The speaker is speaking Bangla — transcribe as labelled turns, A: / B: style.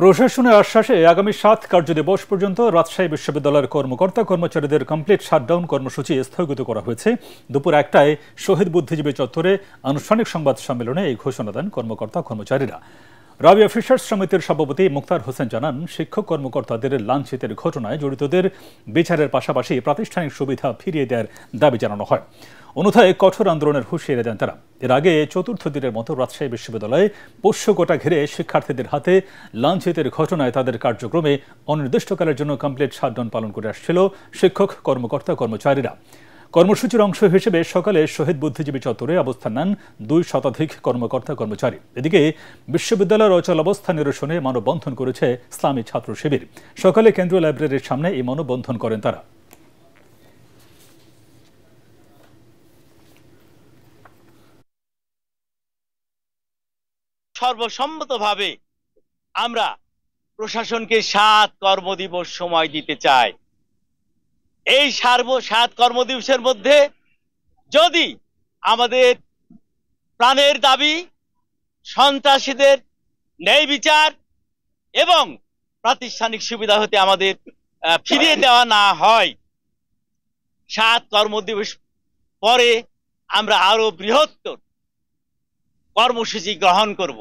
A: প্রশাসনের আশ্বাসে আগামী ৭ কার্যদিবস পর্যন্ত রাজশাহী বিশ্ববিদ্যালয়ের কর্মকর্তা কর্মচারীদের কমপ্লিট শাটডাউন কর্মসূচি স্থগিত করা হয়েছে। দুপুর ১টায় শহীদ বুদ্ধিজীবী চত্বরে আনুষ্ঠানিক সংবাদ সম্মেলনে এই ঘোষণা দেন কর্মকর্তা কর্মচারীরা। রাবি অফিসার্স সমিতির সভাপতি মুক্তার হোসেন জানান, শিক্ষক কর্মকর্তাদের লাঞ্ছিতের ঘটনায় জড়িতদের বিচারের পাশাপাশি প্রাতিষ্ঠানিক সুবিধা ফিরিয়ে দেওয়ার দাবি জানানো হয়। অন্যথায় কঠোর আন্দোলনের হুঁশিয়ারি দেন তারা। এর আগে চতুর্থ দিনের মতো রাজশাহী বিশ্ববিদ্যালয়ে পোষ্য কোটা ঘিরে শিক্ষার্থীদের হাতে লাঞ্ছিতের ঘটনায় তাদের কার্যক্রমে অনির্দিষ্টকালের জন্য কমপ্লিট শাটডাউন পালন করে আসছিল শিক্ষক কর্মকর্তা কর্মচারীরা। কর্মসূচির অংশ হিসেবে সকালে শহীদ বুদ্ধিজীবী চত্বরে অবস্থান নেন ২ শতাধিক কর্মকর্তা কর্মচারী। এদিকে বিশ্ববিদ্যালয়ের অচল অবস্থা নিরসনে মানববন্ধন করেছে ইসলামী ছাত্র শিবির। সকালে কেন্দ্রীয় লাইব্রেরির সামনে এই মানববন্ধন করেন তারা।
B: সর্বসম্মতভাবে আমরা প্রশাসনকে ৭ কর্মদিবস সময় দিতে চাই। এই ৭ কর্মদিবসের মধ্যে যদি আমাদের প্রাণের দাবি, সন্ত্রাসীদের ন্যায় বিচার এবং প্রাতিষ্ঠানিক সুবিধা হতে আমাদের ফিরিয়ে দেওয়া না হয়, ৭ কর্মদিবস পরে আমরা আরো বৃহত্তর কর্মসূচি গ্রহণ করব।